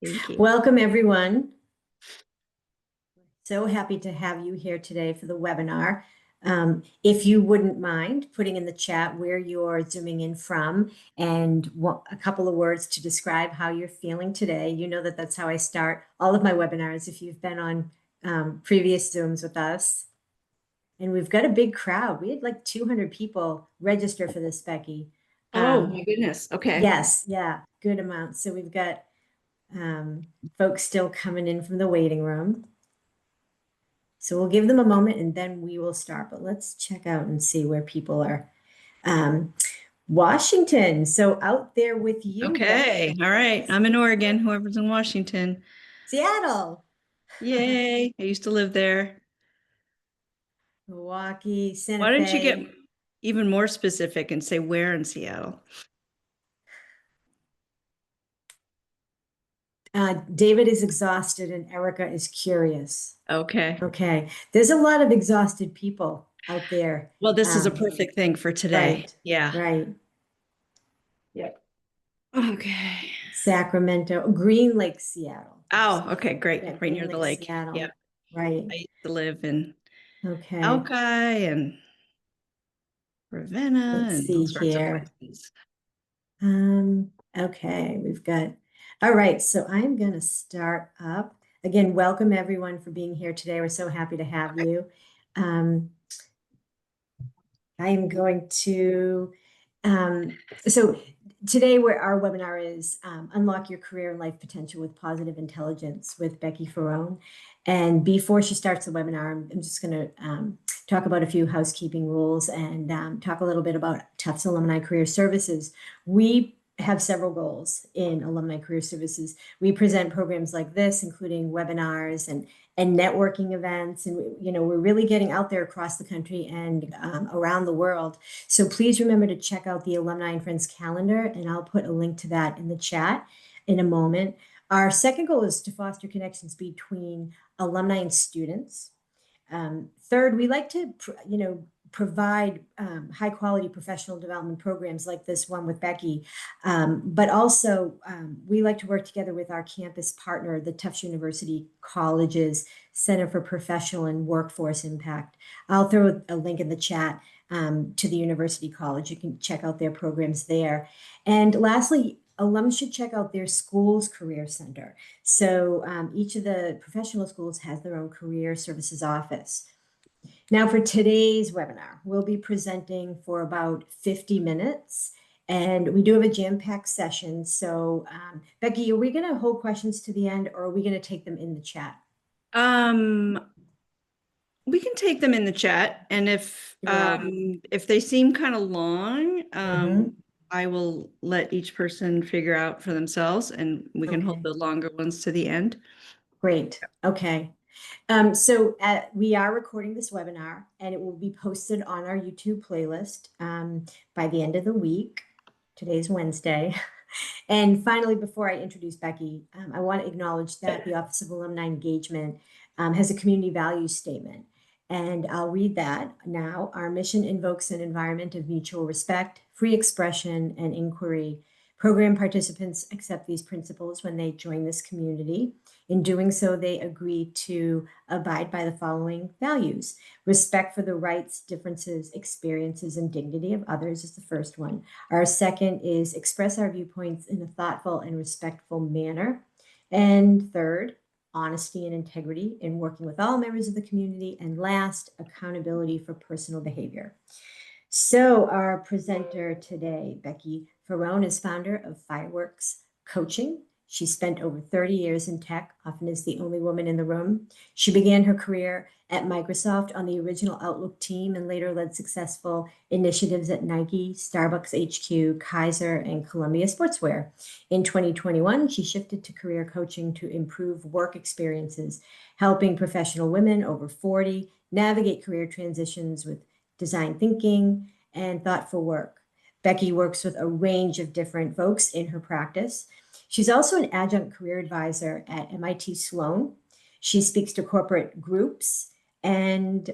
Thank you. Welcome, everyone. So happy to have you here today for the webinar. If you wouldn't mind putting in the chat where you're zooming in from and a couple of words to describe how you're feeling today. You know that that's how I start all of my webinars if you've been on previous Zooms with us. And we've got a big crowd. We had like 200 people register for this, Becky. Oh my goodness. Okay. Yes, yeah, good amount. So we've got folks still coming in from the waiting room. So we'll give them a moment and then we will start. But let's check out and see where people are. Washington. So out there with you, Okay. Becky. All right. I'm in Oregon, whoever's in Washington. Seattle, Yay. I used to live there. Milwaukee, Santa Why don't you get Fe. even more specific and say where in Seattle? David is exhausted and Erica is curious. Okay. Okay. There's a lot of exhausted people out there. Well, this is a perfect thing for today. Right, Yeah. right. Yep. Okay. Sacramento, Green Lake, Seattle. Oh, okay, great. Yeah, Right Green near the Lake, lake. Yep. Seattle. Right. I used to live in Okay. Alki and Ravenna Let's and see all sorts of here. places. Okay, we've got, all right, so I'm going to start up. Again, welcome everyone for being here today. We're so happy to have you. Um, I am going to, so today where our webinar is Unlock Your Career and Life Potential with Positive Intelligence with Becky Farone. And before she starts the webinar, I'm just going to talk about a few housekeeping rules and talk a little bit about Tufts Alumni Career Services. We have several goals in Alumni Career Services. We present programs like this, including webinars and networking events. And, we're really getting out there across the country and around the world. So please remember to check out the Alumni and Friends calendar, and I'll put a link to that in the chat in a moment. Our second goal is to foster connections between alumni and students. Third, we like to, provide high quality professional development programs like this one with Becky. But also we like to work together with our campus partner, the Tufts University College's Center for Professional and Workforce Impact. I'll throw a link in the chat to the University College. You can check out their programs there. And lastly, alums should check out their school's career center. So each of the professional schools has their own career services office. Now for today's webinar, we'll be presenting for about 50 minutes and we do have a jam-packed session. So Becky, are we gonna hold questions to the end or are we gonna take them in the chat? We can take them in the chat, and if they seem kind of long, I will let each person figure out for themselves, and we can hold the longer ones to the end. Great. Okay. So we are recording this webinar and it will be posted on our YouTube playlist by the end of the week. Today's Wednesday. And finally, before I introduce Becky, I want to acknowledge that the Office of Alumni Engagement has a community values statement. And I'll read that now. Our mission invokes an environment of mutual respect, free expression, and inquiry. Program participants accept these principles when they join this community. In doing so, they agree to abide by the following values. Respect for the rights, differences, experiences, and dignity of others is the first one. Our second is express our viewpoints in a thoughtful and respectful manner. And third, honesty and integrity in working with all members of the community. And last, accountability for personal behavior. So our presenter today, Becky Farone, is founder of Fireworks Coaching. She spent over 30 years in tech, often is the only woman in the room. She began her career at Microsoft on the original Outlook team and later led successful initiatives at Nike, Starbucks HQ, Kaiser, and Columbia Sportswear. In 2021, she shifted to career coaching to improve work experiences, helping professional women over 40 navigate career transitions with design thinking, and thoughtful work. Becky works with a range of different folks in her practice. She's also an adjunct career advisor at MIT Sloan. She speaks to corporate groups and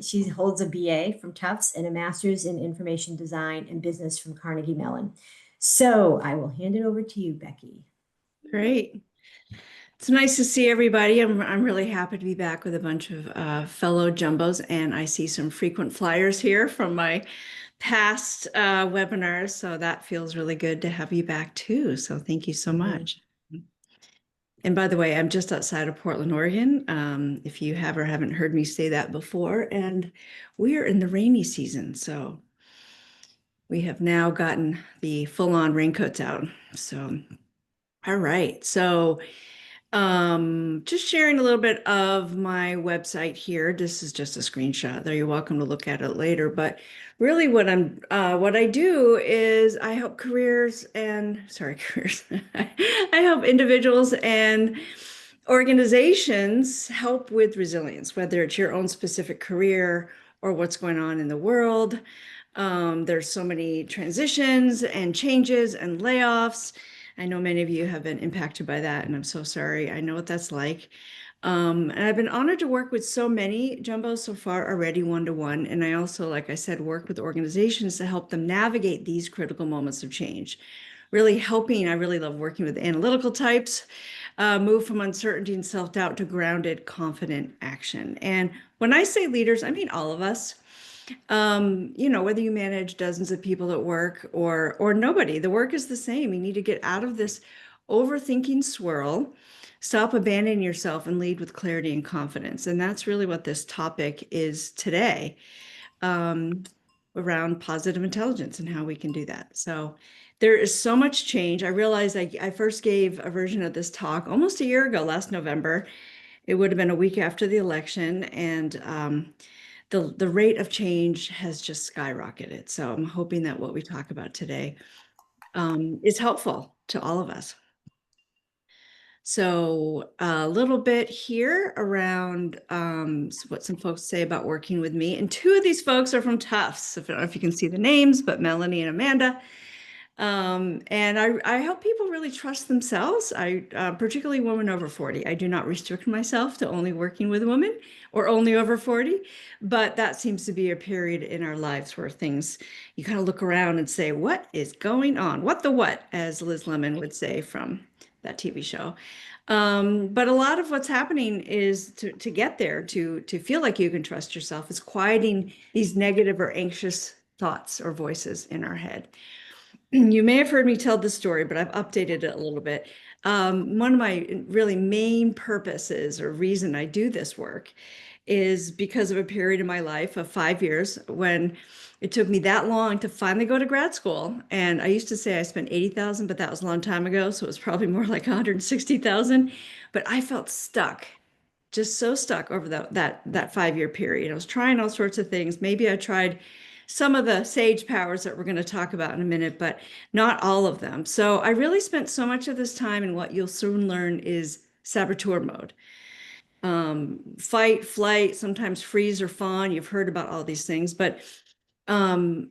she holds a BA from Tufts and a master's in information design and business from Carnegie Mellon. So I will hand it over to you, Becky. Great. It's nice to see everybody. I'm really happy to be back with a bunch of fellow jumbos, and I see some frequent flyers here from my past webinars, so that feels really good to have you back too. So thank you so much. And by the way, I'm just outside of Portland, Oregon, if you have or haven't heard me say that before, and we are in the rainy season, so we have now gotten the full-on raincoats out. So, all right. So just sharing a little bit of my website here. This is just a screenshot there. You're welcome to look at it later. But really what I do is I help careers and, sorry, careers. I help individuals and organizations help with resilience, whether it's your own specific career or what's going on in the world. There's so many transitions and changes and layoffs. I know many of you have been impacted by that, and I'm so sorry. I know what that's like. And I've been honored to work with so many jumbos so far already one-to-one. And I also, like I said, work with organizations to help them navigate these critical moments of change. Really helping, I really love working with analytical types, move from uncertainty and self-doubt to grounded, confident action. And when I say leaders, I mean all of us. Whether you manage dozens of people at work or nobody, the work is the same. You need to get out of this overthinking swirl, stop abandoning yourself, and lead with clarity and confidence. And that's really what this topic is today, around positive intelligence and how we can do that. So there is so much change. I realized I first gave a version of this talk almost a year ago, last November. It would have been a week after the election, and the rate of change has just skyrocketed. So I'm hoping that what we talk about today is helpful to all of us. So a little bit here around what some folks say about working with me. And two of these folks are from Tufts. I don't know if you can see the names, but Melanie and Amanda. And I help people really trust themselves. Particularly women over 40. I do not restrict myself to only working with women or only over 40, but that seems to be a period in our lives where you kind of look around and say, what is going on? What the what, as Liz Lemon would say from that TV show. But a lot of what's happening is to get there, to feel like you can trust yourself, is quieting these negative or anxious thoughts or voices in our head. You may have heard me tell this story, but I've updated it a little bit. One of my really main purposes or reason I do this work is because of a period in my life of 5 years when it took me that long to finally go to grad school. And I used to say I spent 80,000, but that was a long time ago. So it was probably more like 160,000. But I felt stuck, just so stuck over that 5 year period. I was trying all sorts of things. Maybe I tried some of the sage powers that we're going to talk about in a minute, but not all of them. So I really spent so much of this time, and what you'll soon learn is saboteur mode. Fight, flight, sometimes freeze or fawn. You've heard about all these things, but from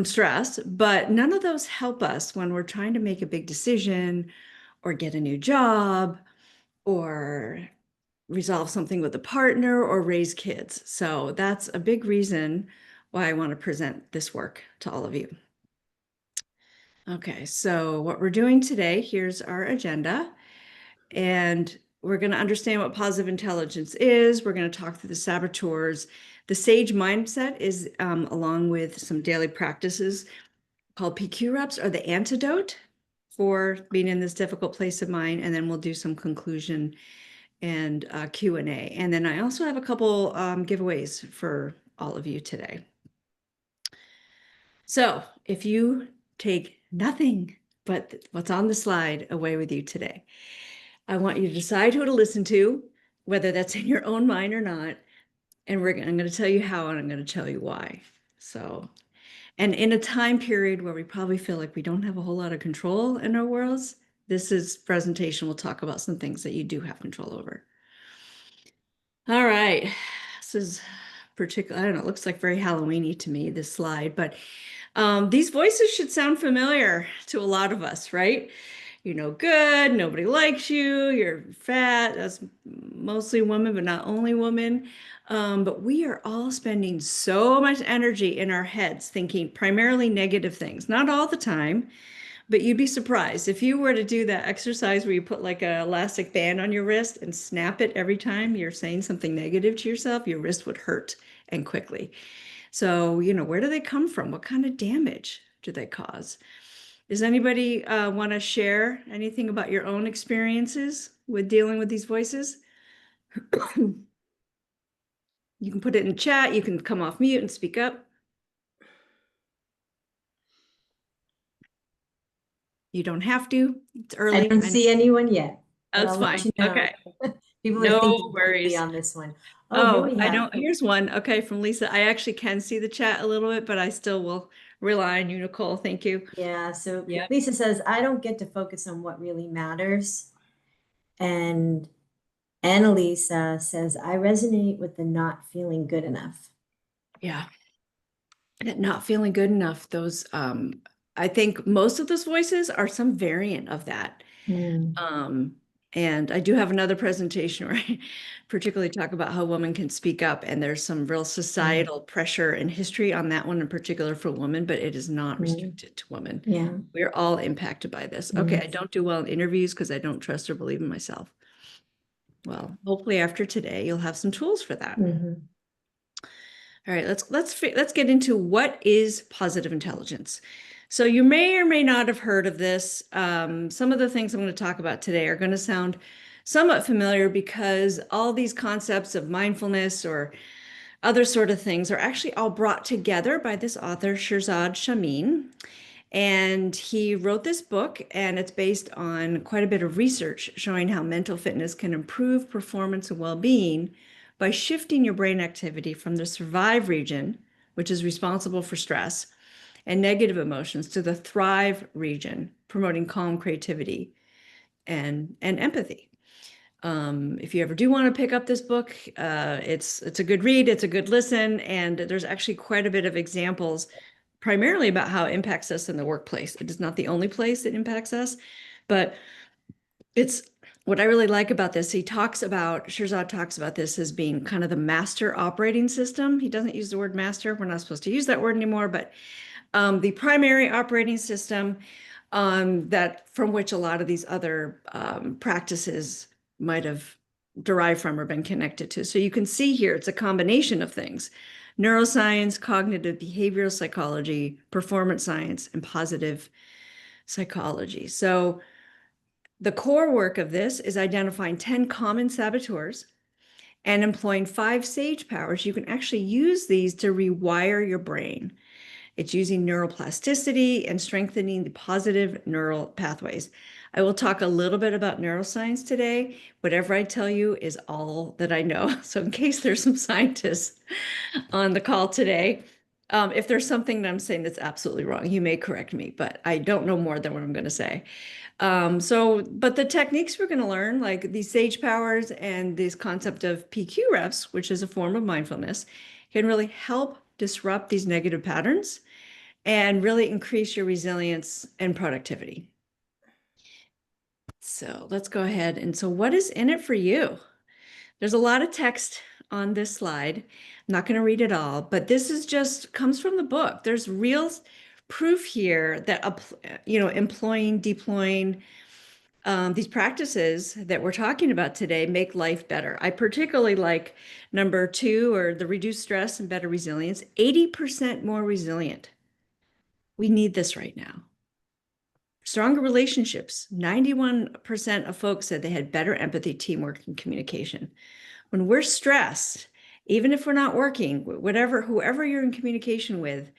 stress, but none of those help us when we're trying to make a big decision or get a new job or resolve something with a partner or raise kids. So that's a big reason why I want to present this work to all of you. Okay, so what we're doing today, here's our agenda. And we're going to understand what positive intelligence is. We're going to talk through the saboteurs. The SAGE mindset is, along with some daily practices called PQ reps, are the antidote for being in this difficult place of mind. And then we'll do some conclusion and Q&A. And then I also have a couple giveaways for all of you today. So if you take nothing but what's on the slide away with you today, I want you to decide who to listen to, whether that's in your own mind or not. And I'm going to tell you how, and I'm going to tell you why. So, and in a time period where we probably feel like we don't have a whole lot of control in our worlds, this presentation will talk about some things that you do have control over. All right, this is particular. I don't know, it looks like very Halloween-y to me, this slide, but these voices should sound familiar to a lot of us, right? You're no good, nobody likes you, you're fat, that's mostly women, but not only women. But we are all spending so much energy in our heads thinking primarily negative things, not all the time, But you'd be surprised if you were to do that exercise where you put like an elastic band on your wrist and snap it every time you're saying something negative to yourself, your wrist would hurt and quickly. So, where do they come from? What kind of damage do they cause? Does anybody want to share anything about your own experiences with dealing with these voices? You can put it in chat. You can come off mute and speak up. You don't have to. It's early. I don't see anyone yet, but That's I'll let fine. you know. Okay. People are No thinking quickly worries. on this one. Oh, here Oh, we I have. don't. Here's one. Okay, from Lisa. I actually can see the chat a little bit, but I still will rely on you, Nicole. Thank you. Yeah, so Yeah. Lisa says, I don't get to focus on what really matters. And Annalisa says, I resonate with the not feeling good enough. Yeah. And not feeling good enough. I think most of those voices are some variant of that. Mm, Um, and I do have another presentation where I particularly talk about how women can speak up, and there's some real societal pressure and history on that one in particular for women, but it is not mm, restricted to women. yeah. We're all impacted by this. Okay, I don't do well in interviews because I don't trust or believe in myself. Well, hopefully after today, you'll have some tools for that. Mm-hmm. All right, let's get into what is positive intelligence. So you may or may not have heard of this. Some of the things I'm going to talk about today are going to sound somewhat familiar because all these concepts of mindfulness or other sort of things are actually all brought together by this author, Shirzad Chamine. And he wrote this book, and it's based on quite a bit of research showing how mental fitness can improve performance and well-being by shifting your brain activity from the survive region, which is responsible for stress and negative emotions, to the thrive region, promoting calm creativity and empathy. If you ever do want to pick up this book, it's a good read, it's a good listen, and there's actually quite a bit of examples primarily about how it impacts us in the workplace. It is not the only place it impacts us, but it's what I really like about this. Shirzad talks about this as being kind of the master operating system. He doesn't use the word master. We're not supposed to use that word anymore, but the primary operating system that from which a lot of these other practices might have derived from or been connected to. So you can see here, it's a combination of things: neuroscience, cognitive behavioral psychology, performance science, and positive psychology. So the core work of this is identifying 10 common saboteurs and employing 5 sage powers. You can actually use these to rewire your brain. It's using neuroplasticity and strengthening the positive neural pathways. I will talk a little bit about neuroscience today. Whatever I tell you is all that I know. So in case there's some scientists on the call today, if there's something that I'm saying that's absolutely wrong, you may correct me, but I don't know more than what I'm going to say. But the techniques we're going to learn, like these sage powers and this concept of PQ reps, which is a form of mindfulness, can really help disrupt these negative patterns and really increase your resilience and productivity. So let's go ahead. And so what is in it for you? There's a lot of text on this slide. I'm not going to read it all, but this is just comes from the book. There's real proof here that, employing, deploying these practices that we're talking about today make life better. I particularly like number 2, or the reduced stress and better resilience, 80% more resilient. We need this right now. Stronger relationships. 91% of folks said they had better empathy, teamwork, and communication. When we're stressed, even if we're not working, whoever you're in communication with,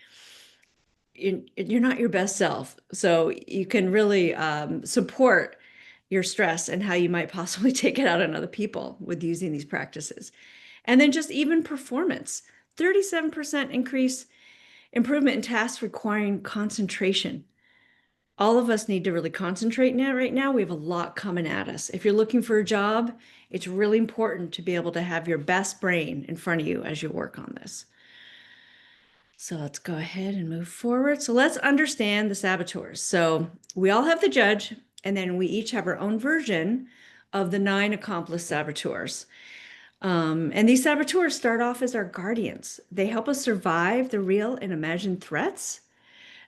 you're not your best self. So you can really support your stress and how you might possibly take it out on other people with using these practices. And then just even performance, 37% improvement in tasks requiring concentration. All of us need to really concentrate now. Right now, we have a lot coming at us. If you're looking for a job, it's really important to be able to have your best brain in front of you as you work on this. So let's go ahead and move forward. So let's understand the saboteurs. So we all have the judge, and then we each have our own version of the 9 accomplished saboteurs. And these saboteurs start off as our guardians. They help us survive the real and imagined threats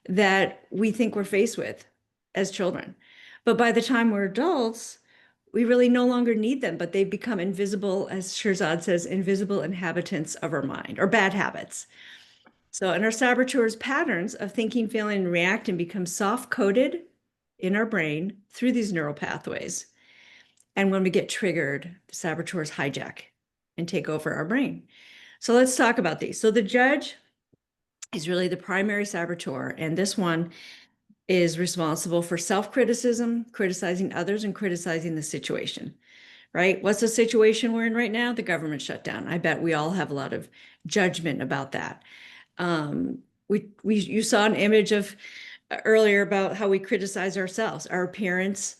that we think we're faced with. as children. But by the time we're adults, we really no longer need them, but they've become invisible, as Shirzad says, invisible inhabitants of our mind, or bad habits. So, and our saboteurs' patterns of thinking, feeling, and reacting become soft-coded in our brain through these neural pathways. And when we get triggered, the saboteurs hijack and take over our brain. So let's talk about these. So the judge is really the primary saboteur, and this one is responsible for self-criticism, criticizing others, and criticizing the situation, right? What's the situation we're in right now? The government shutdown. I bet we all have a lot of judgment about that. You saw an image of earlier about how we criticize ourselves, our appearance,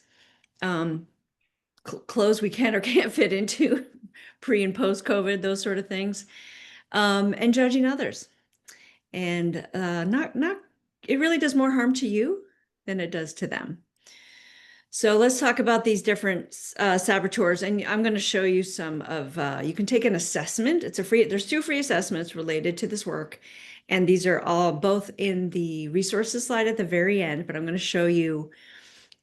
clothes we can or can't fit into, pre and post COVID, those sort of things, and judging others. And it really does more harm to you than it does to them. So let's talk about these different saboteurs, and I'm going to show you some of. You can take an assessment. There's 2 free assessments related to this work, and these are all both in the resources slide at the very end. But I'm going to show you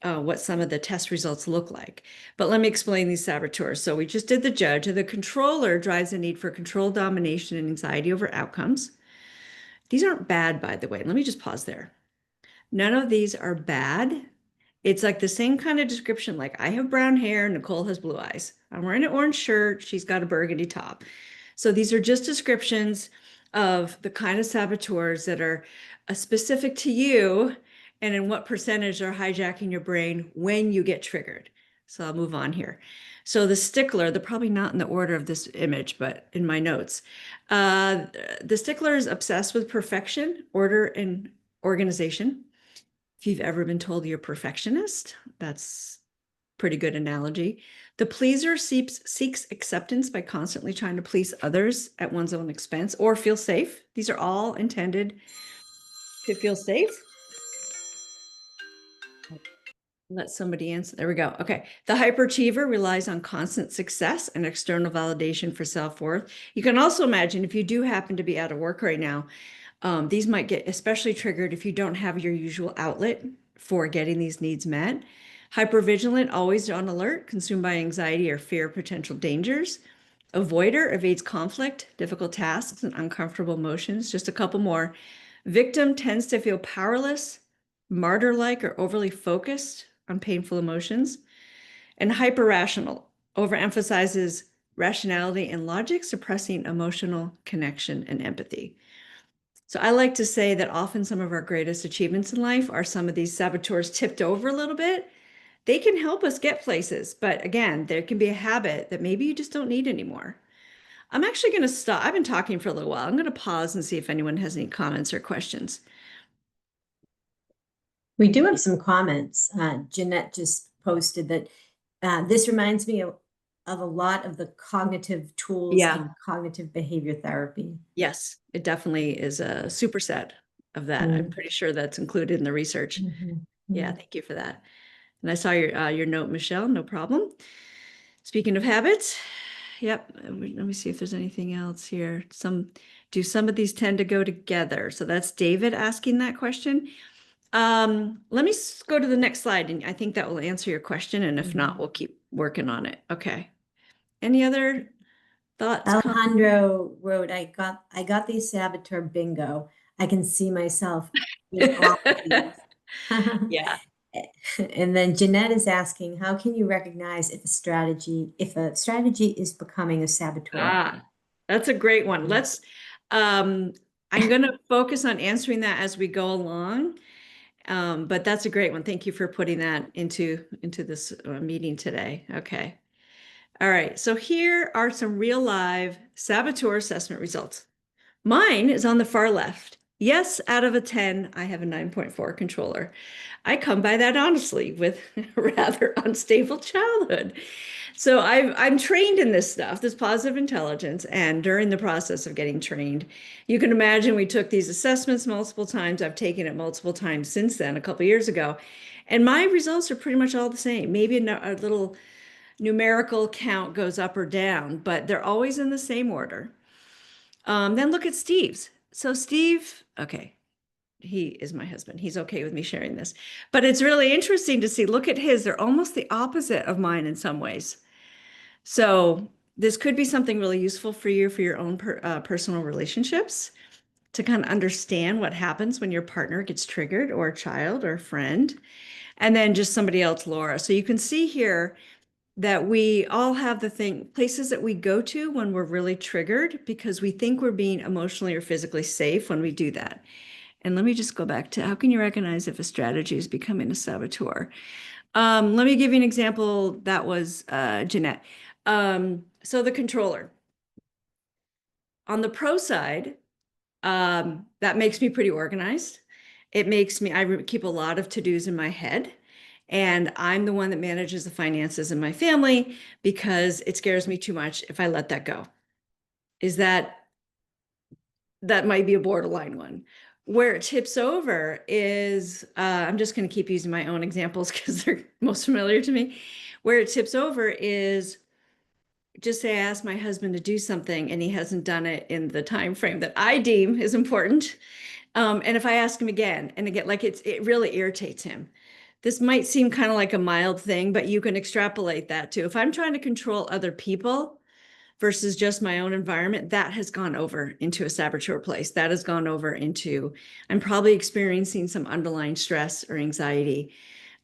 what some of the test results look like. But let me explain these saboteurs. So we just did the judge, and the controller drives the need for control, domination, and anxiety over outcomes. These aren't bad, by the way. Let me just pause there. None of these are bad. It's like the same kind of description, like I have brown hair, Nicole has blue eyes. I'm wearing an orange shirt, she's got a burgundy top. So these are just descriptions of the kind of saboteurs that are specific to you and in what percentage are hijacking your brain when you get triggered. So I'll move on here. So the stickler, they're probably not in the order of this image, but in my notes. The stickler is obsessed with perfection, order, and organization. If you've ever been told you're a perfectionist, that's a pretty good analogy. The pleaser seeks acceptance by constantly trying to please others at one's own expense or feel safe. These are all intended to feel safe. Let somebody answer. There we go. Okay. The hyperachiever relies on constant success and external validation for self-worth. You can also imagine if you do happen to be out of work right now, these might get especially triggered if you don't have your usual outlet for getting these needs met. Hypervigilant, always on alert, consumed by anxiety or fear of potential dangers. Avoider, evades conflict, difficult tasks, and uncomfortable emotions. Just a couple more. Victim tends to feel powerless, martyr-like, or overly focused on painful emotions. And hyper-rational, overemphasizes rationality and logic, suppressing emotional connection and empathy. So I like to say that often some of our greatest achievements in life are some of these saboteurs tipped over a little bit. They can help us get places, but again, there can be a habit that maybe you just don't need anymore. I'm actually going to stop. I've been talking for a little while. I'm going to pause and see if anyone has any comments or questions. We do have some comments. Jeanette just posted that this reminds me of a lot of the cognitive tools in cognitive behavior therapy. Yes, it definitely is a superset of that. I'm pretty sure that's included in the research. Yeah, thank you for that. And I saw your note, Michelle, no problem. Speaking of habits, yep, let me see if there's anything else here. Do some of these tend to go together? So that's David asking that question. Let me go to the next slide, and I think that will answer your question. And if not, we'll keep working on it. Okay. Any other thoughts? Alejandro wrote, I got the saboteur bingo. I can see myself in all of these. Yeah. And then Jeanette is asking, how can you recognize if a strategy is becoming a saboteur? That's a great one. I'm going to focus on answering that as we go along. But that's a great one. Thank you for putting that into this meeting today. Okay. All right. So here are some real live saboteur assessment results. Mine is on the far left. Yes, out of a 10, I have a 9.4 controller. I come by that honestly with a rather unstable childhood. So I'm trained in this stuff, this positive intelligence, and during the process of getting trained, you can imagine we took these assessments multiple times. I've taken it multiple times since then, a couple years ago, and my results are pretty much all the same. Maybe a little numerical count goes up or down, but they're always in the same order. Then look at Steve's. So Steve, okay, he is my husband. He's okay with me sharing this. But it's really interesting to see, look at his, they're almost the opposite of mine in some ways. So this could be something really useful for you for your own personal relationships to kind of understand what happens when your partner gets triggered, or a child or a friend, and then just somebody else, Laura. So you can see here that we all have the places that we go to when we're really triggered because we think we're being emotionally or physically safe when we do that. And let me just go back to how can you recognize if a strategy is becoming a saboteur? Let me give you an example. That was Jeanette. So the controller. On the pro side, that makes me pretty organized. It makes me, keep a lot of to-dos in my head. And I'm the one that manages the finances in my family because it scares me too much if I let that go. That might be a borderline one. Where it tips over is, I'm just going to keep using my own examples because they're most familiar to me. Where it tips over is, just say I asked my husband to do something and he hasn't done it in the time frame that I deem is important. And if I ask him again and again, like it really irritates him. This might seem kind of like a mild thing, but you can extrapolate that too. If I'm trying to control other people versus just my own environment, that has gone over into a saboteur place. That has gone over into, I'm probably experiencing some underlying stress or anxiety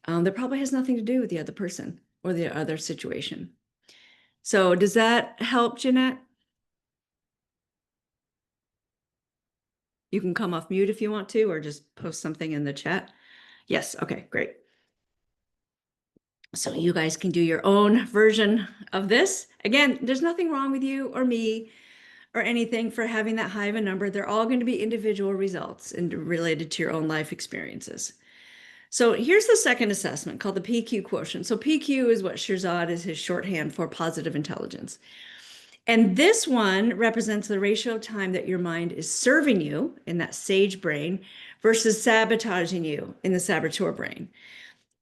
that probably has nothing to do with the other person or the other situation. So does that help, Jeanette? You can come off mute if you want to, or just post something in the chat. Yes, okay, great. So you guys can do your own version of this. Again, there's nothing wrong with you or me or anything for having that high of a number. They're all going to be individual results and related to your own life experiences. So here's the second assessment called the PQ quotient. So PQ is what Shirzad is his shorthand for positive intelligence. And this one represents the ratio of time that your mind is serving you in that sage brain versus sabotaging you in the saboteur brain.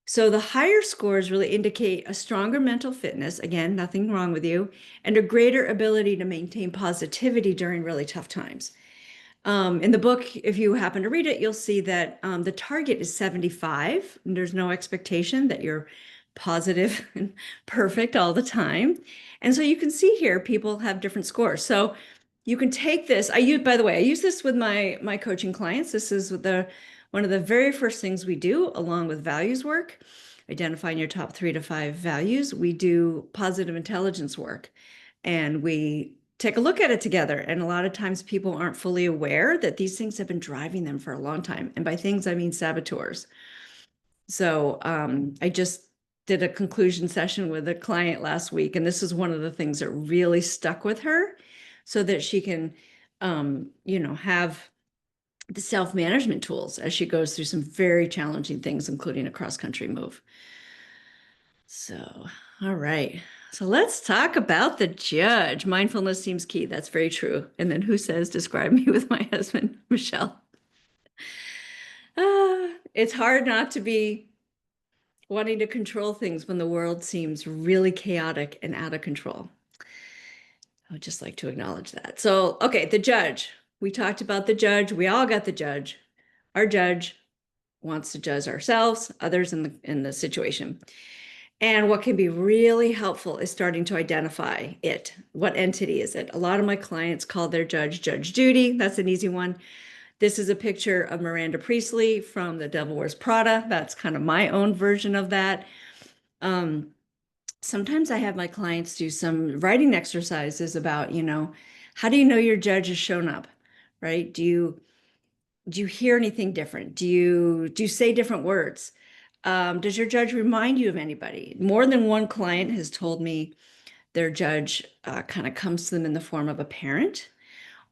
So the higher scores really indicate a stronger mental fitness, again, nothing wrong with you, and a greater ability to maintain positivity during really tough times. In the book, if you happen to read it, you'll see that the target is 75, and there's no expectation that you're positive and perfect all the time. And so you can see here, people have different scores. So you can take this. By the way, I use this with my coaching clients. This is one of the very first things we do, along with values work, identifying your top 3 to 5 values. We do positive intelligence work, and we take a look at it together. And a lot of times people aren't fully aware that these things have been driving them for a long time. And by things, I mean saboteurs. So I just did a conclusion session with a client last week, and this is one of the things that really stuck with her so that she can, have the self-management tools as she goes through some very challenging things, including a cross-country move. So, all right. So let's talk about the judge. Mindfulness seems key. That's very true. And then who says, describe me with my husband, Michelle? It's hard not to be wanting to control things when the world seems really chaotic and out of control. I would just like to acknowledge that. So, okay, the judge. We talked about the judge. We all got the judge. Our judge wants to judge ourselves, others in the situation. And what can be really helpful is starting to identify it. What entity is it? A lot of my clients call their judge Judge Judy. That's an easy one. This is a picture of Miranda Priestley from The Devil Wears Prada. That's kind of my own version of that. Sometimes I have my clients do some writing exercises about, how do you know your judge has shown up, right? Do you hear anything different? Do you say different words? Does your judge remind you of anybody? More than one client has told me their judge kind of comes to them in the form of a parent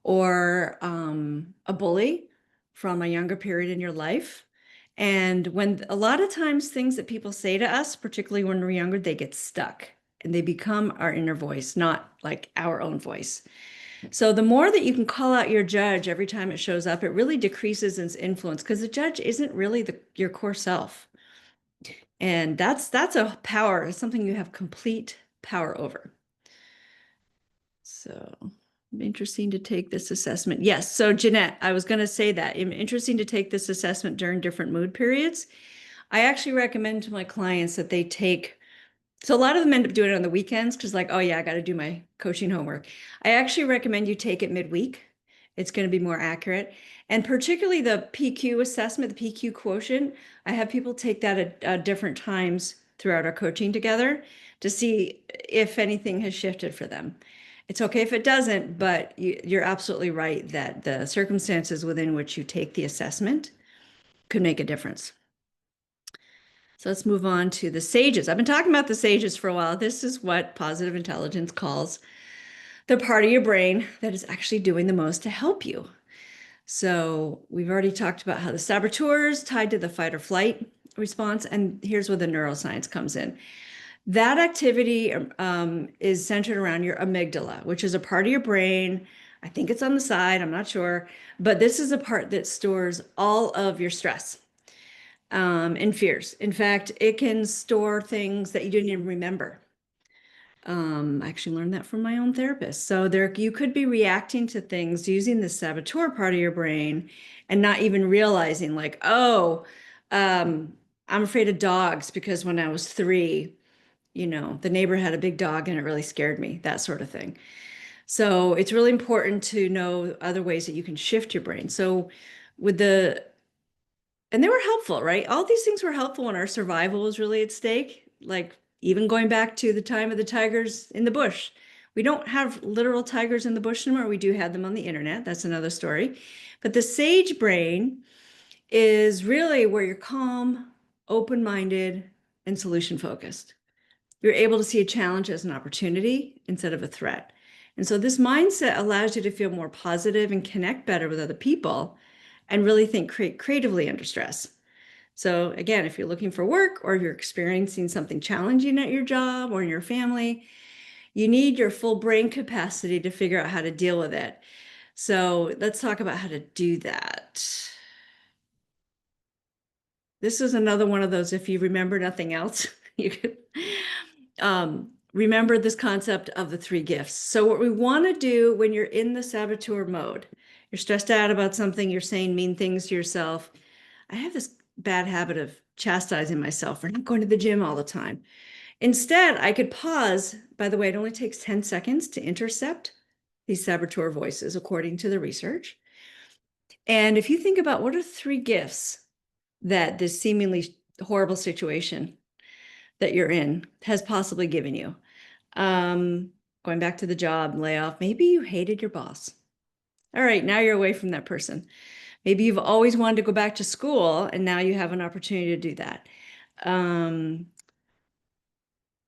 or a bully from a younger period in your life. And when a lot of times things that people say to us, particularly when we're younger, they get stuck and they become our inner voice, not like our own voice. So the more that you can call out your judge every time it shows up, it really decreases its influence because the judge isn't really your core self. And that's a power, it's something you have complete power over. So Interesting to take this assessment. Yes. So Jeanette, I was going to say that. Interesting to take this assessment during different mood periods. I actually recommend to my clients that they take, so a lot of them end up doing it on the weekends because like, oh yeah, I got to do my coaching homework. I actually recommend you take it midweek. It's going to be more accurate. And particularly the PQ assessment, the PQ quotient, I have people take that at different times throughout our coaching together to see if anything has shifted for them. It's okay if it doesn't, but you're absolutely right that the circumstances within which you take the assessment could make a difference. So let's move on to the SAGEs. I've been talking about the SAGEs for a while. This is what positive intelligence calls the part of your brain that is actually doing the most to help you. So we've already talked about how the saboteurs tied to the fight or flight response, and here's where the neuroscience comes in. That activity is centered around your amygdala, which is a part of your brain. I think it's on the side, I'm not sure, but this is a part that stores all of your stress and fears. In fact, it can store things that you didn't even remember. I actually learned that from my own therapist. So there, you could be reacting to things using the saboteur part of your brain and not even realizing like, oh, I'm afraid of dogs because when I was 3, the neighbor had a big dog and it really scared me, that sort of thing. So it's really important to know other ways that you can shift your brain. So and they were helpful, right? All these things were helpful when our survival was really at stake. Like even going back to the time of the tigers in the bush. We don't have literal tigers in the bush anymore. We do have them on the internet. That's another story. But the sage brain is really where you're calm, open-minded, and solution-focused. You're able to see a challenge as an opportunity instead of a threat. And so this mindset allows you to feel more positive and connect better with other people and really think creatively under stress. So again, if you're looking for work or you're experiencing something challenging at your job or in your family, you need your full brain capacity to figure out how to deal with it. So let's talk about how to do that. This is another one of those, if you remember nothing else, you could remember this concept of the 3 gifts. So what we want to do when you're in the saboteur mode, you're stressed out about something, you're saying mean things to yourself. I have this bad habit of chastising myself for not going to the gym all the time. Instead, I could pause. By the way, it only takes 10 seconds to intercept these saboteur voices, according to the research. And if you think about what are 3 gifts that this seemingly horrible situation that you're in has possibly given you. Going back to the job layoff, maybe you hated your boss. All right, now you're away from that person. Maybe you've always wanted to go back to school and now you have an opportunity to do that.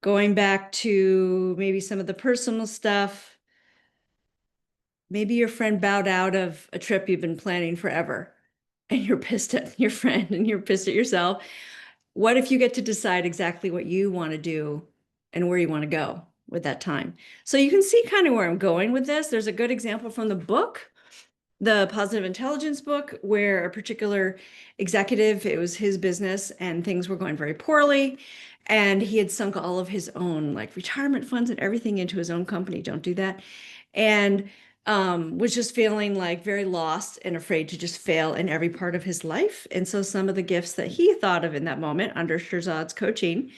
Going back to maybe some of the personal stuff, maybe your friend bowed out of a trip you've been planning forever and you're pissed at your friend and you're pissed at yourself. What if you get to decide exactly what you want to do and where you want to go with that time? So you can see kind of where I'm going with this. There's a good example from the book, the Positive Intelligence book, where a particular executive, it was his business and things were going very poorly. And he had sunk all of his own like retirement funds and everything into his own company. Don't do that. And was just feeling like very lost and afraid to just fail in every part of his life. And so some of the gifts that he thought of in that moment under Shirzad's coaching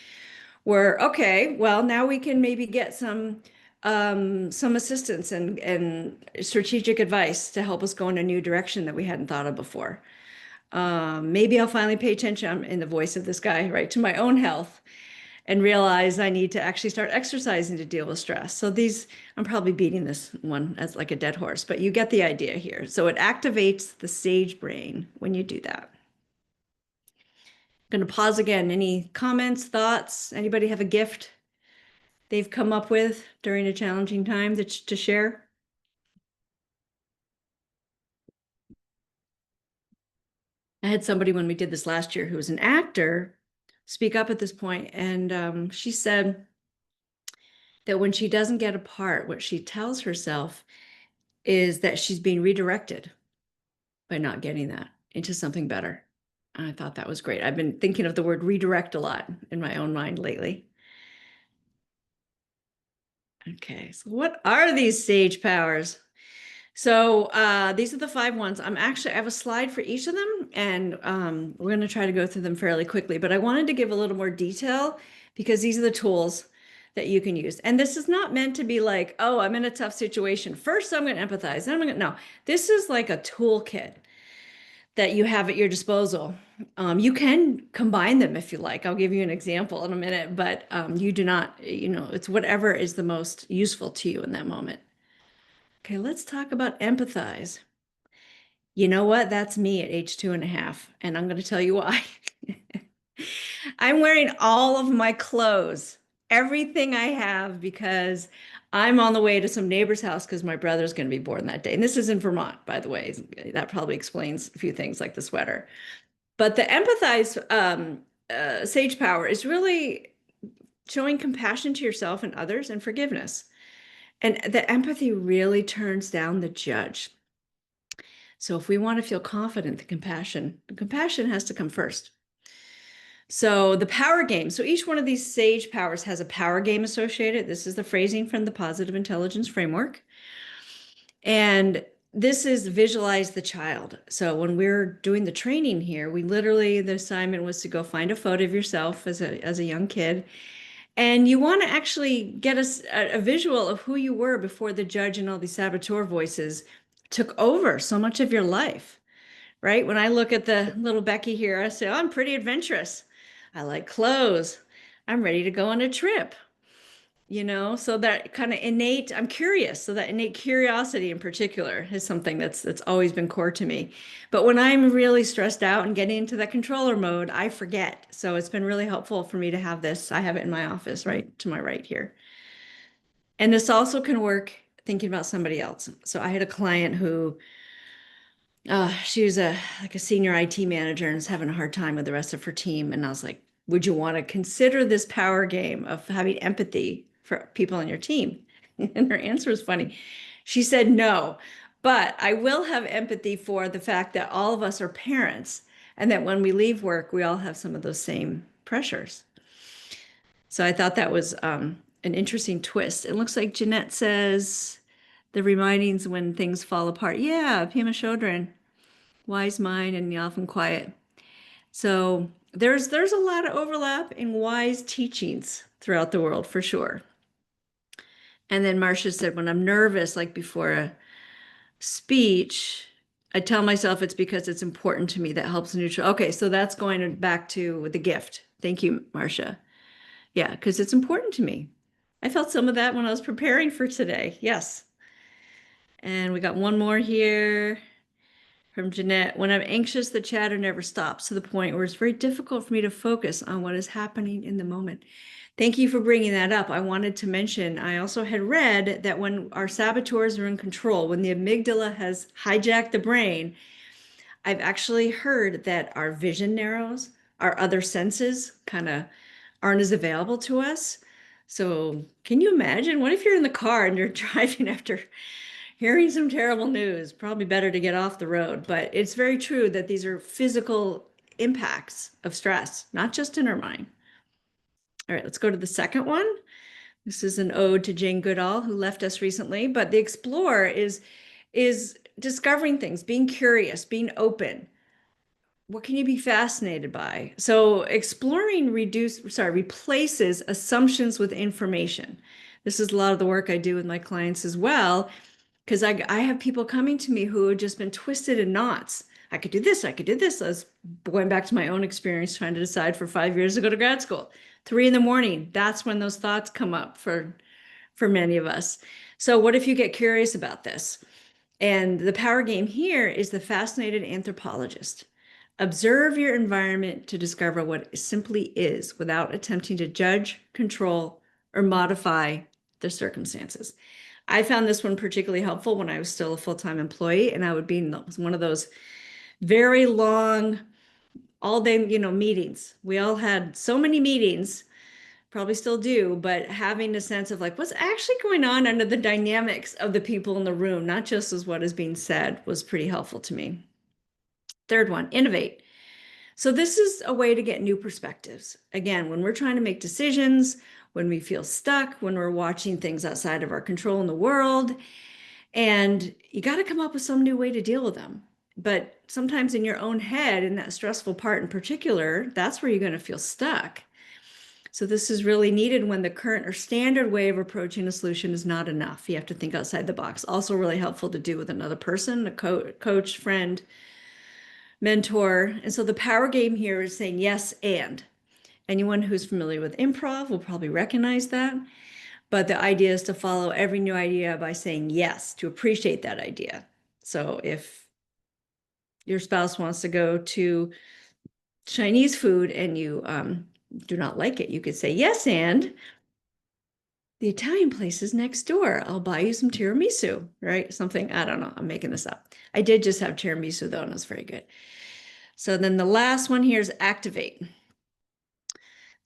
were, okay, well, now we can maybe get some assistance and strategic advice to help us go in a new direction that we hadn't thought of before. Maybe I'll finally pay attention in the voice of this guy, right, to my own health and realize I need to actually start exercising to deal with stress. So I'm probably beating this one as like a dead horse, but you get the idea here. So it activates the sage brain when you do that. I'm going to pause again. Any comments, thoughts? Anybody have a gift they've come up with during a challenging time to share? I had somebody when we did this last year who was an actor speak up at this point, and she said that when she doesn't get a part, what she tells herself is that she's being redirected by not getting that into something better. And I thought that was great. I've been thinking of the word redirect a lot in my own mind lately. Okay, so what are these sage powers? So these are the 5 ones. I have a slide for each of them, and we're going to try to go through them fairly quickly. But I wanted to give a little more detail because these are the tools that you can use. And this is not meant to be like, oh, I'm in a tough situation. First, I'm going to empathize. Then I'm going to, no, this is like a toolkit that you have at your disposal. You can combine them if you like. I'll give you an example in a minute, but you do not, it's whatever is the most useful to you in that moment. Okay, let's talk about empathize. You know what? That's me at age 2.5, and I'm going to tell you why. I'm wearing all of my clothes, everything I have, because I'm on the way to some neighbor's house because my brother's going to be born that day. And this is in Vermont, by the way. That probably explains a few things like the sweater. But the empathize sage power is really showing compassion to yourself and others and forgiveness. And the empathy really turns down the judge. So if we want to feel confident, the compassion has to come first. So the power game. So each one of these sage powers has a power game associated. This is the phrasing from the positive intelligence framework. And this is visualize the child. So when we're doing the training here, the assignment was to go find a photo of yourself as a young kid. And you want to actually get a visual of who you were before the judge and all these saboteur voices took over so much of your life, right? When I look at the little Becky here, I say, oh, I'm pretty adventurous. I like clothes. I'm ready to go on a trip, so that kind of I'm curious. So that innate curiosity in particular is something that's always been core to me. But when I'm really stressed out and getting into that controller mode, I forget. So it's been really helpful for me to have this. I have it in my office right to my right here. And this also can work thinking about somebody else. So I had a client who she was like a senior IT manager and was having a hard time with the rest of her team. And I was like, would you want to consider this power game of having empathy for people on your team? And her answer was funny. She said, no, but I will have empathy for the fact that all of us are parents and that when we leave work, we all have some of those same pressures. So I thought that was an interesting twist. It looks like Jeanette says the remindings when things fall apart. Yeah, Pima Chodron. Wise mind and often quiet. So there's a lot of overlap in wise teachings throughout the world for sure. And then Marcia said, when I'm nervous, like before a speech, I tell myself it's because it's important to me. That helps neutral. Okay, so that's going back to the gift. Thank you, Marcia. Yeah, because it's important to me. I felt some of that when I was preparing for today. Yes. And we got one more here. From Jeanette, when I'm anxious, the chatter never stops to the point where it's very difficult for me to focus on what is happening in the moment. Thank you for bringing that up. I wanted to mention, I also had read that when our saboteurs are in control, when the amygdala has hijacked the brain, I've actually heard that our vision narrows, our other senses kind of aren't as available to us. So can you imagine? What if you're in the car and you're driving after hearing some terrible news? Probably better to get off the road, but it's very true that these are physical impacts of stress, not just in our mind. All right, let's go to the second one. This is an ode to Jane Goodall, who left us recently, but the explore is discovering things, being curious, being open. What can you be fascinated by? So exploring replaces assumptions with information. This is a lot of the work I do with my clients as well, because I have people coming to me who have just been twisted in knots. I could do this, I could do this. I was going back to my own experience trying to decide for 5 years to go to grad school. 3 a.m, that's when those thoughts come up for many of us. So what if you get curious about this? And the power game here is the fascinated anthropologist. Observe your environment to discover what it simply is without attempting to judge, control, or modify the circumstances. I found this one particularly helpful when I was still a full-time employee, and I would be in one of those very long, all-day, meetings. We all had so many meetings, probably still do, but having a sense of like what's actually going on under the dynamics of the people in the room, not just as what is being said, was pretty helpful to me. Third one, innovate. So this is a way to get new perspectives. Again, when we're trying to make decisions, when we feel stuck, when we're watching things outside of our control in the world, And you got to come up with some new way to deal with them. But sometimes in your own head, in that stressful part in particular, that's where you're going to feel stuck. So this is really needed when the current or standard way of approaching a solution is not enough. You have to think outside the box. Also really helpful to do with another person, a coach, friend, mentor. And so the power game here is saying yes and. Anyone who's familiar with improv will probably recognize that. But the idea is to follow every new idea by saying yes, to appreciate that idea. So if your spouse wants to go to Chinese food and you do not like it, you could say yes, and the Italian place is next door. I'll buy you some tiramisu, right? Something, I don't know. I'm making this up. I did just have tiramisu though, and it was very good. So then the last one here is activate.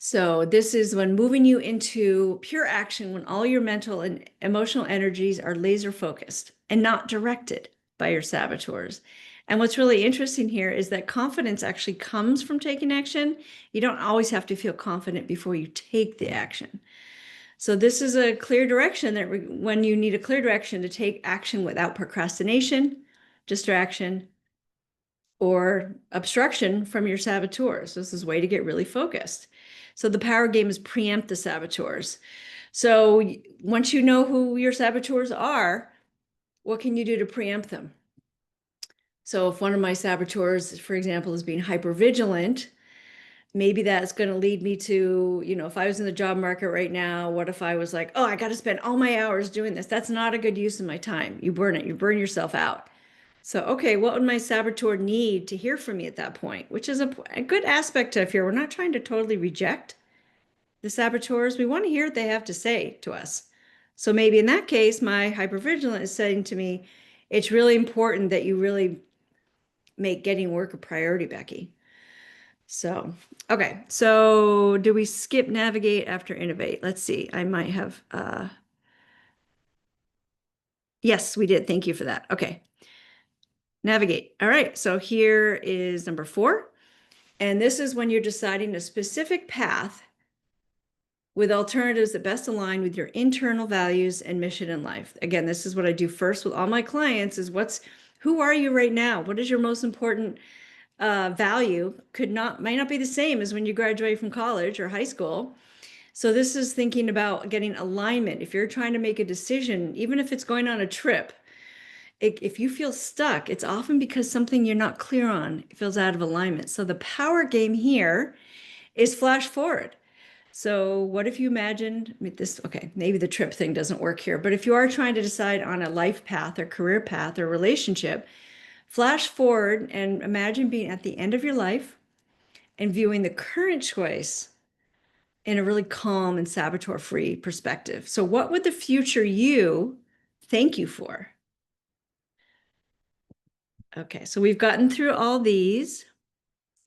So this is when moving you into pure action when all your mental and emotional energies are laser focused and not directed by your saboteurs. And what's really interesting here is that confidence actually comes from taking action. You don't always have to feel confident before you take the action. So this is a clear direction that when you need a clear direction to take action without procrastination, distraction, or obstruction from your saboteurs. This is a way to get really focused. So the power game is preempt the saboteurs. So once you know who your saboteurs are, what can you do to preempt them? So if one of my saboteurs, for example, is being hypervigilant, maybe that's going to lead me to, if I was in the job market right now, what if I was like, oh, I got to spend all my hours doing this? That's not a good use of my time. You burn it, you burn yourself out. So, okay, what would my saboteur need to hear from me at that point? Which is a good aspect to fear. We're not trying to totally reject the saboteurs. We want to hear what they have to say to us. So maybe in that case, my hypervigilant is saying to me, it's really important that you really make getting work a priority, Becky. So, okay. So do we skip navigate after innovate? Let's see. I might have, yes, we did. Thank you for that. Okay. Navigate. All right. So here is number 4. And this is when you're deciding a specific path with alternatives that best align with your internal values and mission in life. Again, this is what I do first with all my clients is who are you right now? What is your most important value? Might not be the same as when you graduate from college or high school. So this is thinking about getting alignment. If you're trying to make a decision, even if it's going on a trip, if you feel stuck, it's often because something you're not clear on feels out of alignment. So the power game here is flash forward. So what if you imagined this, okay, maybe the trip thing doesn't work here, but if you are trying to decide on a life path or career path or relationship, flash forward and imagine being at the end of your life and viewing the current choice in a really calm and saboteur-free perspective. So what would the future you thank you for? Okay, so we've gotten through all these.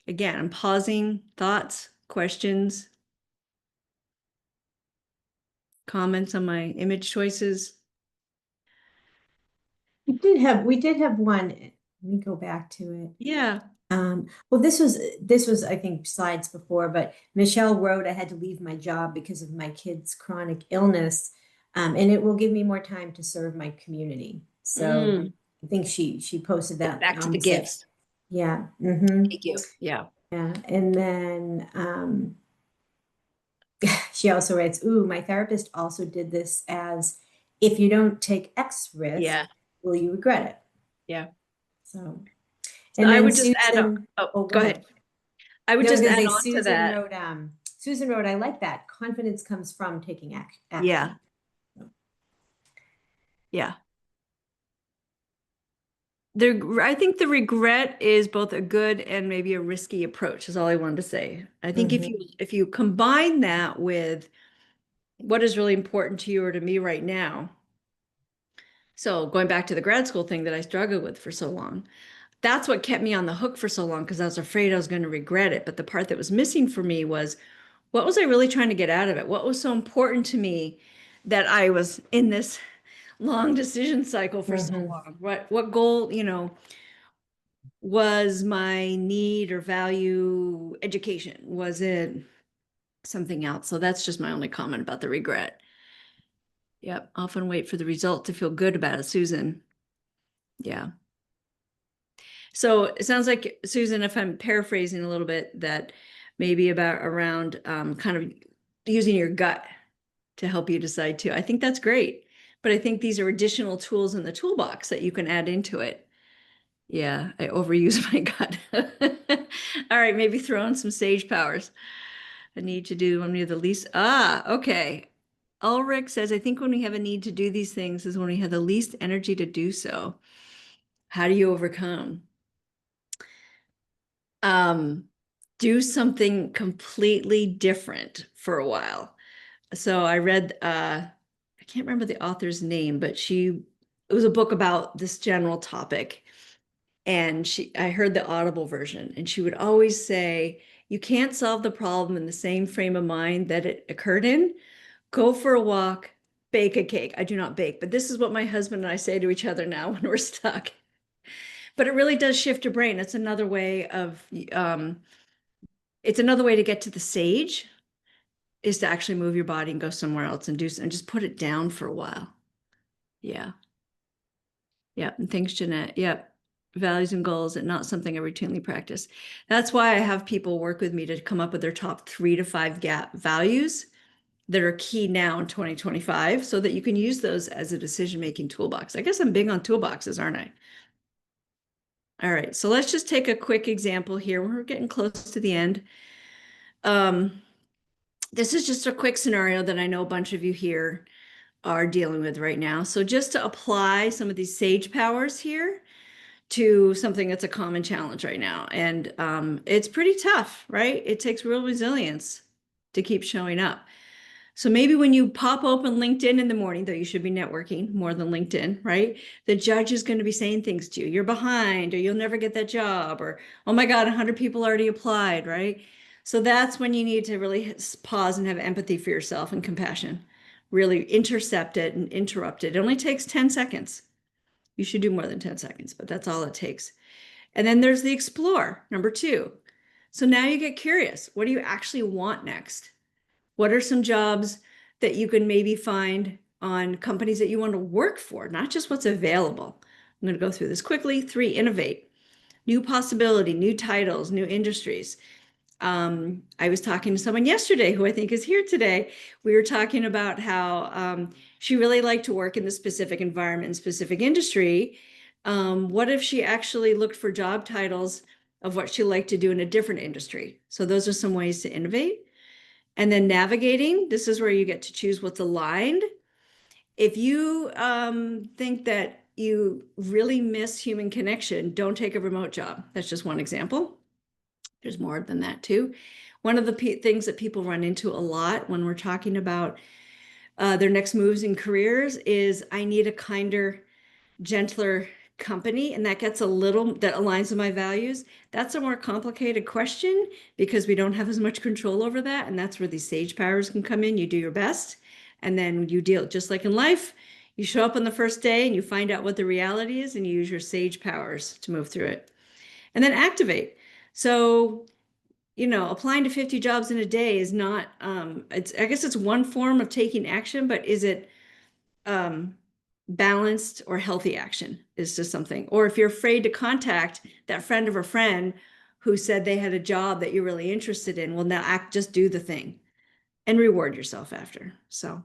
Again, I'm pausing, thoughts, questions, comments on my image choices. We did have one. Let me go back to it. Yeah. Well, this was I think slides before, but Michelle wrote I had to leave my job because of my kid's chronic illness, and it will give me more time to serve my community. So I think she posted that Back to on the the site. gifts. Yeah. Thank you. Yeah. Yeah. And then she also writes, ooh, my therapist also did this as if you don't take X risk, Yeah. will you regret it? Yeah. So, So and I then would just add on. Susan, Oh, go go ahead. ahead. I would No, I was just gonna add say on to Susan that. wrote, Susan wrote, I like that. Confidence comes from taking action. Yeah. Yeah. I think the regret is both a good and maybe a risky approach, is all I wanted to say. I think if you combine that with what is really important to you or to me right now. So going back to the grad school thing that I struggled with for so long, that's what kept me on the hook for so long because I was afraid I was going to regret it. But the part that was missing for me was what was I really trying to get out of it? What was so important to me that I was in this long decision cycle for so long? What goal, was my need or value education? Was it something else? So that's just my only comment about the regret. Yep. Often wait for the result to feel good about it, Susan. Yeah. So it sounds like, Susan, if I'm paraphrasing a little bit, that maybe about around kind of using your gut to help you decide too. I think that's great. But I think these are additional tools in the toolbox that you can add into it. Yeah, I overuse my gut. All right, maybe throw in some sage powers. I need to do one of the least. Okay. Ulrich says, I think when we have a need to do these things is when we have the least energy to do so. How do you overcome? Um, do something completely different for a while. So I read, I can't remember the author's name, but it was a book about this general topic. And I heard the Audible version, and she would always say, you can't solve the problem in the same frame of mind that it occurred in. Go for a walk, bake a cake. I do not bake, but this is what my husband and I say to each other now when we're stuck. But it really does shift your brain. It's another way to get to the sage, is to actually move your body and go somewhere else and and just put it down for a while. Yeah. Yeah. And thanks, Jeanette. Yep. Values and goals and not something I routinely practice. That's why I have people work with me to come up with their top 3 to 5 gap values that are key now in 2025 so that you can use those as a decision-making toolbox. I guess I'm big on toolboxes, aren't I? All right, so let's just take a quick example here. We're getting close to the end. This is just a quick scenario that I know a bunch of you here are dealing with right now. So just to apply some of these sage powers here to something that's a common challenge right now. And it's pretty tough, right? It takes real resilience to keep showing up. So maybe when you pop open LinkedIn in the morning, though you should be networking more than LinkedIn, right? The judge is going to be saying things to you. You're behind, or you'll never get that job, or, oh my God, 100 people already applied, right? So that's when you need to really pause and have empathy for yourself and compassion. Really intercept it and interrupt it. It only takes 10 seconds. You should do more than 10 seconds, but that's all it takes. And then there's the explore, number 2. So now you get curious. What do you actually want next? What are some jobs that you can maybe find on companies that you want to work for, not just what's available? I'm going to go through this quickly. 3, innovate. New possibility, new titles, new industries. I was talking to someone yesterday who I think is here today. We were talking about how she really liked to work in the specific environment and specific industry. What if she actually looked for job titles of what she liked to do in a different industry? So those are some ways to innovate. And then navigating, this is where you get to choose what's aligned. If you think that you really miss human connection, don't take a remote job. That's just one example. There's more than that too. One of the things that people run into a lot when we're talking about their next moves in careers is, I need a kinder, gentler company, and that that aligns with my values. That's a more complicated question because we don't have as much control over that, and that's where these sage powers can come in. You do your best, and then you deal, just like in life, you show up on the first day and you find out what the reality is and you use your sage powers to move through it. And then activate. So, applying to 50 jobs in a day is not, I guess it's one form of taking action, but is it balanced or healthy action is just something. Or if you're afraid to contact that friend of a friend who said they had a job that you're really interested in, well, now just do the thing and reward yourself after. So,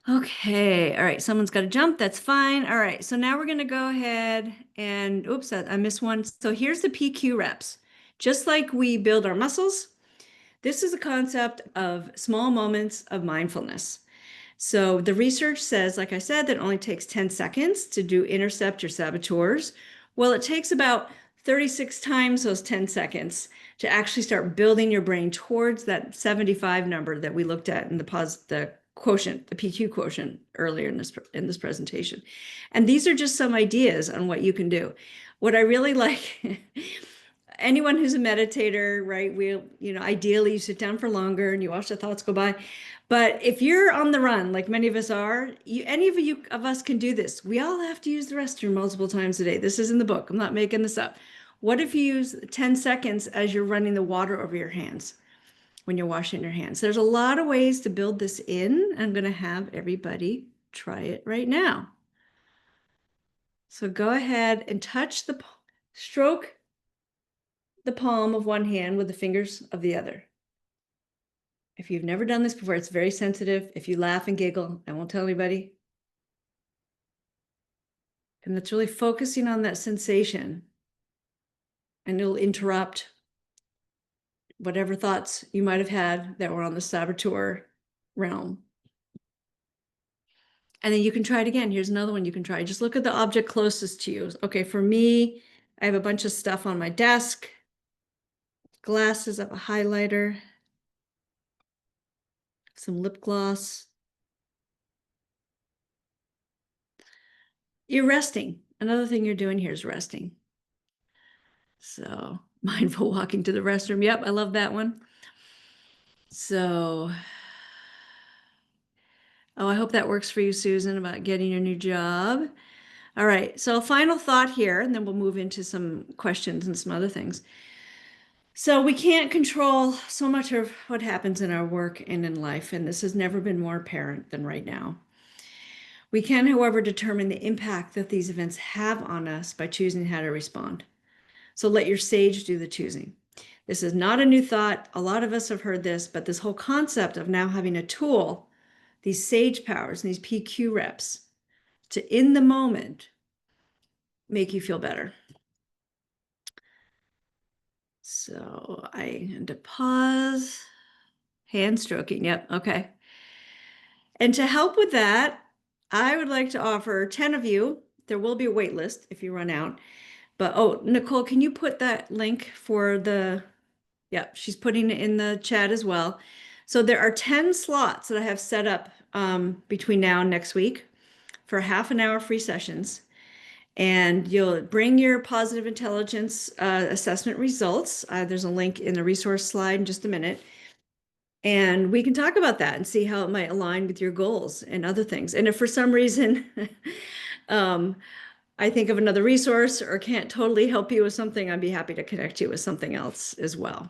okay. All right. Someone's got to jump. That's fine. All right. So now we're going to go ahead and, oops, I missed one. So here's the PQ reps. Just like we build our muscles, this is a concept of small moments of mindfulness. So the research says, like I said, that it only takes 10 seconds to do intercept your saboteurs. Well, it takes about 36 times those 10 seconds to actually start building your brain towards that 75 number that we looked at in the quotient, the PQ quotient earlier in this presentation. And these are just some ideas on what you can do. What I really like, anyone who's a meditator, right? Ideally you sit down for longer and you watch the thoughts go by. But if you're on the run, like many of us are, any of us can do this. We all have to use the restroom multiple times a day. This is in the book. I'm not making this up. What if you use 10 seconds as you're running the water over your hands? when you're washing your hands. There's a lot of ways to build this in. I'm going to have everybody try it right now. So go ahead and stroke the palm of one hand with the fingers of the other. If you've never done this before, it's very sensitive. If you laugh and giggle, I won't tell anybody. And that's really focusing on that sensation. And it'll interrupt whatever thoughts you might have had that were on the saboteur realm. And then you can try it again. Here's another one you can try. Just look at the object closest to you. Okay, for me, I have a bunch of stuff on my desk. Glasses, I have a highlighter, some lip gloss. You're resting. Another thing you're doing here is resting. So mindful walking to the restroom. Yep, I love that one. So, oh, I hope that works for you, Susan, about getting your new job. All right, so final thought here, and then we'll move into some questions and some other things. So we can't control so much of what happens in our work and in life, and this has never been more apparent than right now. We can, however, determine the impact that these events have on us by choosing how to respond. So let your sage do the choosing. This is not a new thought. A lot of us have heard this, but this whole concept of now having a tool, these sage powers and these PQ reps to, in the moment, make you feel better. So I had to pause. Hand stroking. Yep. Okay. And to help with that, I would like to offer 10 of you. There will be a wait list if you run out. But oh, Nicole, can you put that link for the, yeah, she's putting it in the chat as well. So there are 10 slots that I have set up between now and next week for half an hour free sessions. And you'll bring your positive intelligence assessment results. There's a link in the resource slide in just a minute. And we can talk about that and see how it might align with your goals and other things. And if for some reason I think of another resource or can't totally help you with something, I'd be happy to connect you with something else as well.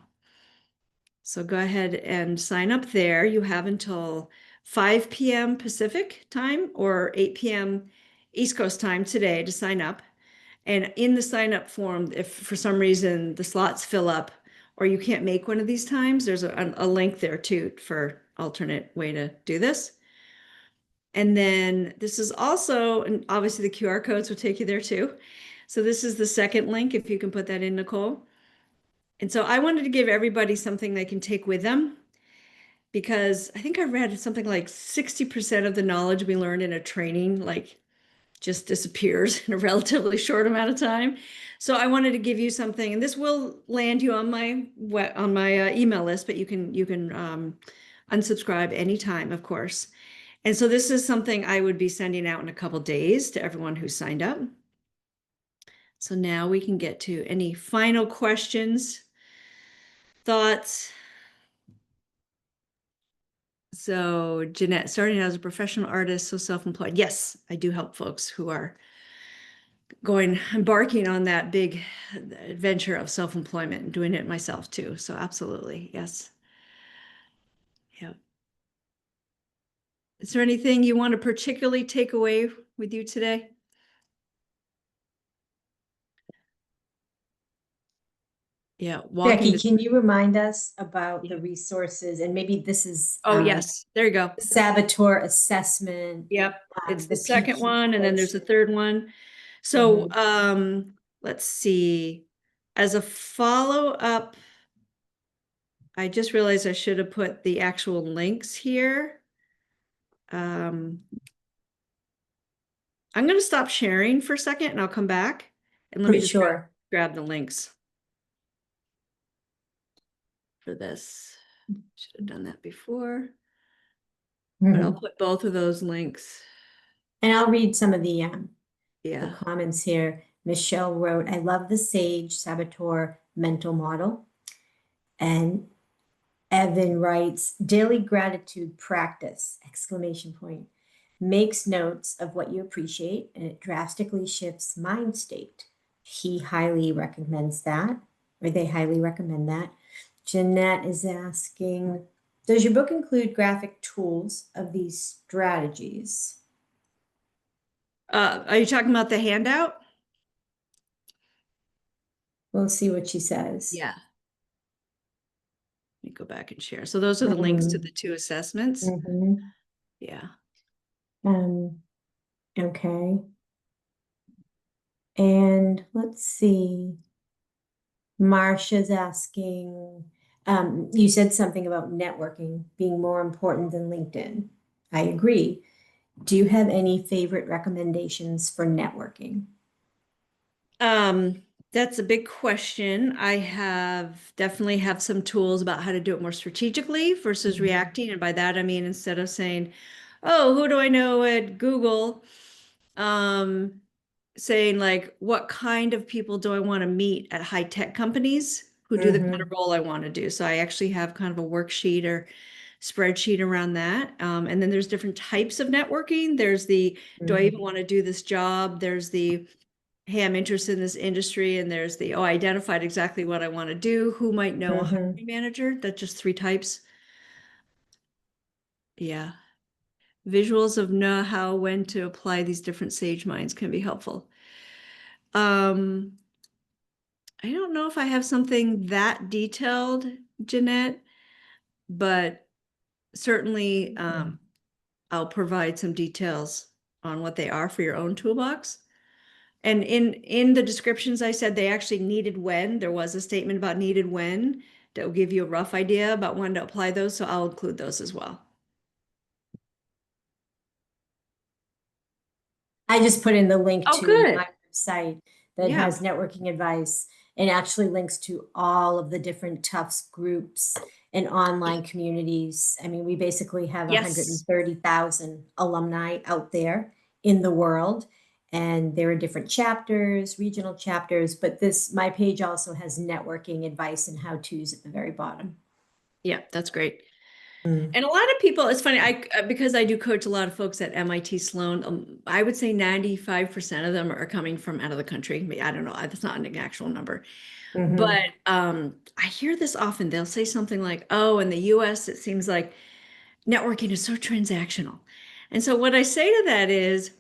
So go ahead and sign up there. You have until 5 p.m. Pacific time or 8 p.m. East Coast time today to sign up. And in the sign up form, if for some reason the slots fill up or you can't make one of these times, there's a link there too for alternate way to do this. And then this is also, and obviously the QR codes will take you there too. So this is the second link, if you can put that in, Nicole. And so I wanted to give everybody something they can take with them because I think I read something like 60% of the knowledge we learned in a training, like just disappears in a relatively short amount of time. So I wanted to give you something, and this will land you on my email list, but you can unsubscribe anytime, of course. And so this is something I would be sending out in a couple days to everyone who signed up. So now we can get to any final questions, thoughts. So Jeanette, starting out as a professional artist, so self-employed. Yes, I do help folks who are embarking on that big adventure of self-employment and doing it myself too. So absolutely, yes. Yeah. Is there anything you want to particularly take away with you today? Yeah, Becky, can you remind us about the resources? And maybe this is oh yes, there you go. The saboteur assessment. Yep, it's the second one, and then there's a third one. So let's see. As a follow-up, I just realized I should have put the actual links here. I'm going to stop sharing for a second and I'll come back and let me just grab the links for this. Should have done that before, but I'll put both of those links. And I'll read some of the comments here. Michelle wrote, I love the Sage Saboteur mental model. And Evan writes, daily gratitude practice, exclamation point. Makes notes of what you appreciate and it drastically shifts mind state. He highly recommends that, or they highly recommend that. Jeanette is asking, does your book include graphic tools of these strategies? Are you talking about the handout? We'll see what she says. Yeah. Let me go back and share. So those are the links to the 2 assessments. Mhm. Yeah. Okay. And let's see. Marcia's asking, you said something about networking being more important than LinkedIn. I agree. Do you have any favorite recommendations for networking? That's a big question. I definitely have some tools about how to do it more strategically versus reacting. And by that, I mean, instead of saying, oh, who do I know at Google? Saying like, what kind of people do I want to meet at high tech companies who do the kind of role I want to do? So I actually have kind of a worksheet or spreadsheet around that. And then there's different types of networking. There's the, do I even want to do this job? There's the, hey, I'm interested in this industry. And there's the, oh, I identified exactly what I want to do. Who might know a hiring manager? That's just 3 types. Yeah. Visuals of know how, when to apply these different sage minds can be helpful. I don't know if I have something that detailed, Jeanette, but certainly I'll provide some details on what they are for your own toolbox. And in the descriptions, I said they actually needed when. There was a statement about needed when that will give you a rough idea about when to apply those. So I'll include those as well. I just put in the link Oh, to good. my website that Yeah. has networking advice and actually links to all of the different Tufts groups and online communities. I mean, we basically have Yes. 130,000 alumni out there in the world, and there are different chapters, regional chapters, but my page also has networking advice and how-tos at the very bottom. Yeah, that's great. And a lot of people, it's funny, because I do coach a lot of folks at MIT Sloan, I would say 95% of them are coming from out of the country. I don't know, that's not an actual number. But I hear this often. They'll say something like, oh, in the US, it seems like networking is so transactional. And so what I say to that is,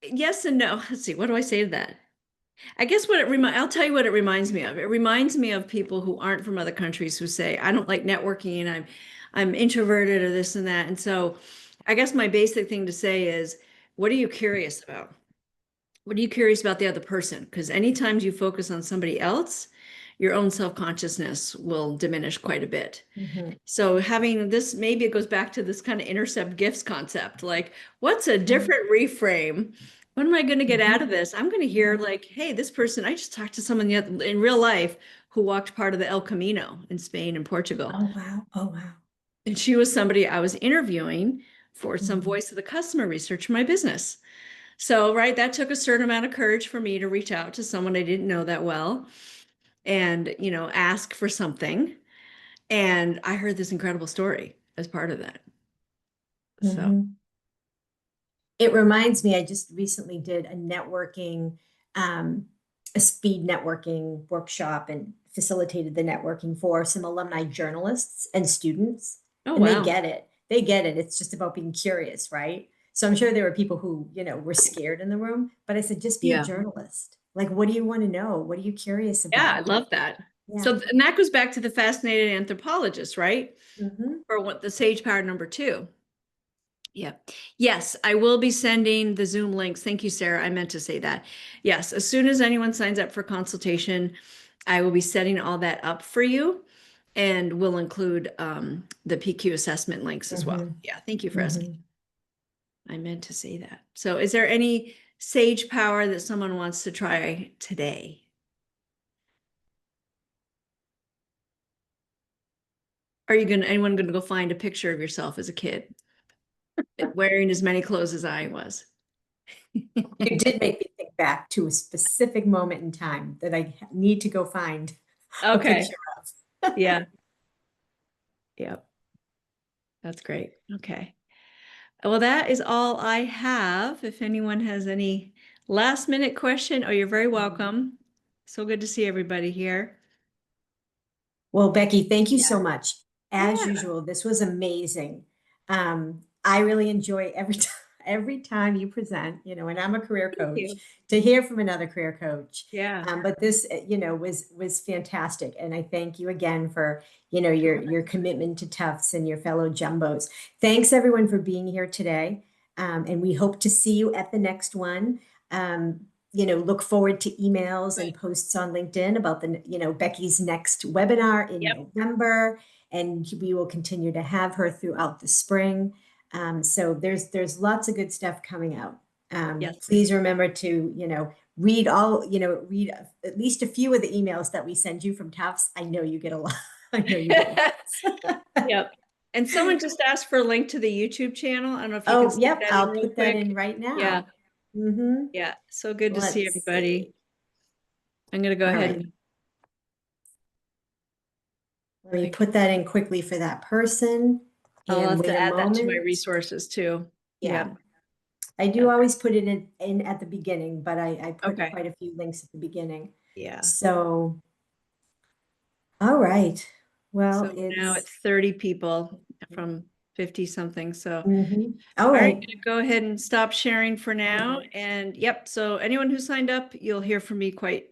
yes and no. Let's see, what do I say to that? I guess I'll tell you what it reminds me of. It reminds me of people who aren't from other countries who say, I don't like networking, I'm introverted or this and that. And so I guess my basic thing to say is, what are you curious about? What are you curious about the other person? Because anytime you focus on somebody else, your own self-consciousness will diminish quite a bit. So having this, maybe it goes back to this kind of intercept gifts concept. Like, what's a different reframe? What am I going to get out of this? I'm going to hear like, hey, this person, I just talked to someone in real life who walked part of the El Camino in Spain and Portugal. Oh, wow. Oh, wow. And she was somebody I was interviewing for some voice of the customer research for my business. So, right, that took a certain amount of courage for me to reach out to someone I didn't know that well and, ask for something. And I heard this incredible story as part of that. So, It reminds me, I just recently did a speed networking workshop and facilitated the networking for some alumni journalists and students. oh, And they wow. get it. They get it. It's just about being curious, right? So I'm sure there were people who, were scared in the room, but I said, just be a Yeah. journalist. Like, what do you want to know? What are you curious Yeah, I about? love that. Yeah. So, and that goes back to the fascinated anthropologist, right? For what the sage power number 2. Yeah. Yes, I will be sending the Zoom links. Thank you, Sarah. I meant to say that. Yes, as soon as anyone signs up for consultation, I will be setting all that up for you, and we'll include the PQ assessment links as well. Yeah, thank you for asking. I meant to say that. So is there any sage power that someone wants to try today? Are you anyone gonna go find a picture of yourself as a kid wearing as many clothes as I was? You did make me think back to a specific moment in time that I need to go find a Okay. picture of. Yeah. Yep. That's great. Okay. Well, that is all I have. If anyone has any last minute question, oh, you're very welcome. So good to see everybody here. Well, Becky, thank you Yeah. so much. As Yeah. usual, this was amazing. I really enjoy every time you present, you know, and I'm a career Thank coach, you. to hear from another career coach. Yeah. But this, you know, was fantastic. And I thank you again for, you know, your commitment to Tufts and your fellow jumbos. Thanks everyone for being here today. And we hope to see you at the next one. You know, look forward to emails and posts on LinkedIn about the, you know, Becky's next webinar in November, and we will continue to have her throughout the spring. So there's lots of good stuff coming out. Yes. Please remember to, you know, read at least a few of the emails that we send you from Tufts. I know you get a lot. I know you get a lot. Yep. And someone just asked for a link to the YouTube channel. I don't know if you can Oh, stick yep, that in I'll real put that quick. in right now. Yeah. Mm-hmm. Yeah. So good to see Let's everybody. see. I'm going to go All ahead right. and Let me put that in quickly for that person. I'll And have wait to a add that to my moment. resources too. Yeah. I do always put it in at the beginning, but I put Okay. quite a few links at the beginning. Yeah. So, all right. Well, So now it's 30 people from 50 something. So, all all right, right. I'm gonna go ahead and stop sharing for now. And yep, so anyone who signed up, you'll hear from me quite